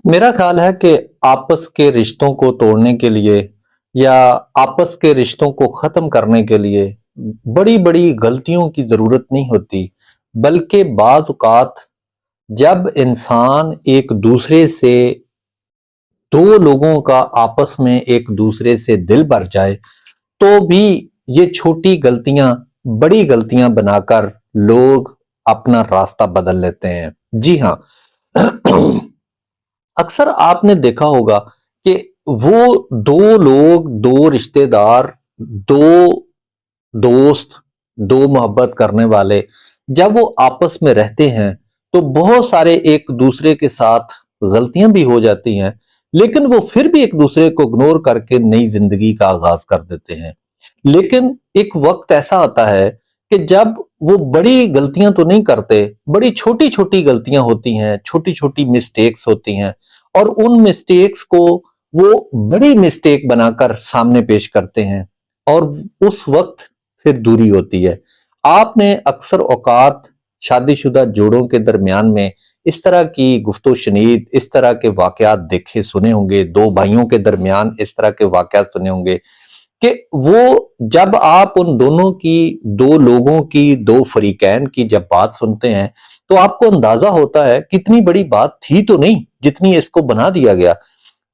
मेरा ख्याल है कि आपस के रिश्तों को तोड़ने के लिए या आपस के रिश्तों को खत्म करने के लिए बड़ी बड़ी गलतियों की जरूरत नहीं होती, बल्कि बाज़ औक़ात जब इंसान एक दूसरे से, दो लोगों का आपस में एक दूसरे से दिल भर जाए, तो भी ये छोटी गलतियां बड़ी गलतियां बनाकर लोग अपना रास्ता बदल लेते हैं। जी हाँ। अक्सर आपने देखा होगा कि वो दो लोग, दो रिश्तेदार, दो दोस्त, दो मोहब्बत करने वाले, जब वो आपस में रहते हैं तो बहुत सारे एक दूसरे के साथ गलतियां भी हो जाती हैं, लेकिन वो फिर भी एक दूसरे को इग्नोर करके नई जिंदगी का आगाज कर देते हैं। लेकिन एक वक्त ऐसा आता है कि जब वो बड़ी गलतियां तो नहीं करते, बड़ी छोटी छोटी गलतियां होती हैं, छोटी छोटी मिस्टेक्स होती हैं, और उन मिस्टेक्स को वो बड़ी मिस्टेक बनाकर सामने पेश करते हैं, और उस वक्त फिर दूरी होती है। आपने अक्सर औकात शादीशुदा जोड़ों के दरमियान में इस तरह की गुफ्तो शनीद, इस तरह के वाकयात देखे सुने होंगे, दो भाइयों के दरमियान इस तरह के वाकयात सुने होंगे कि वो जब आप उन दोनों की, दो लोगों की, दो फरीकैन की जब बात सुनते हैं, तो आपको अंदाजा होता है कितनी बड़ी बात थी तो नहीं जितनी इसको बना दिया गया।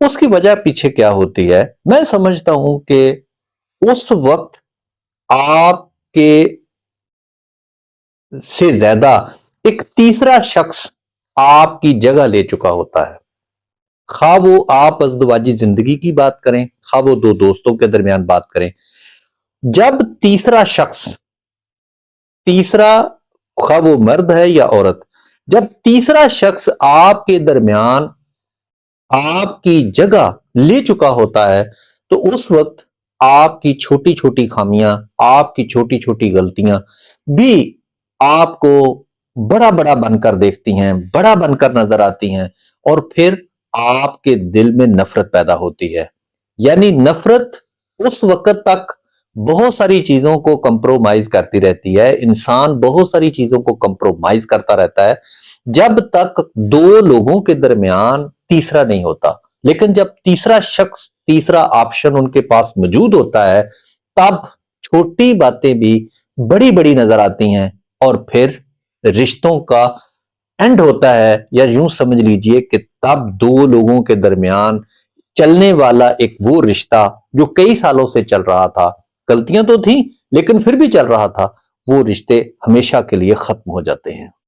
उसकी वजह पीछे क्या होती है, मैं समझता हूं कि उस वक्त आपके से ज्यादा एक तीसरा शख्स आपकी जगह ले चुका होता है। खा वो आप अज़दवाजी जिंदगी की बात करें, खा वो दो दोस्तों के दरमियान बात करें, जब तीसरा शख्स, तीसरा, खा वो मर्द है या औरत, जब तीसरा शख्स आपके दरमियान आपकी जगह ले चुका होता है, तो उस वक्त आपकी छोटी छोटी खामियां, आपकी छोटी छोटी गलतियां भी आपको बड़ा बड़ा बनकर देखती हैं, बड़ा बनकर नजर आती हैं, और फिर आपके दिल में नफरत पैदा होती है। यानी नफरत उस वक्त तक बहुत सारी चीजों को कंप्रोमाइज करती रहती है, इंसान बहुत सारी चीजों को कंप्रोमाइज करता रहता है जब तक दो लोगों के दरमियान तीसरा नहीं होता। लेकिन जब तीसरा शख्स, तीसरा ऑप्शन उनके पास मौजूद होता है, तब छोटी बातें भी बड़ी बड़ी नजर आती हैं, और फिर रिश्तों का एंड होता है, या यूं समझ लीजिए कि तब दो लोगों के दरमियान चलने वाला एक वो रिश्ता जो कई सालों से चल रहा था, गलतियां तो थी लेकिन फिर भी चल रहा था, वो रिश्ते हमेशा के लिए खत्म हो जाते हैं।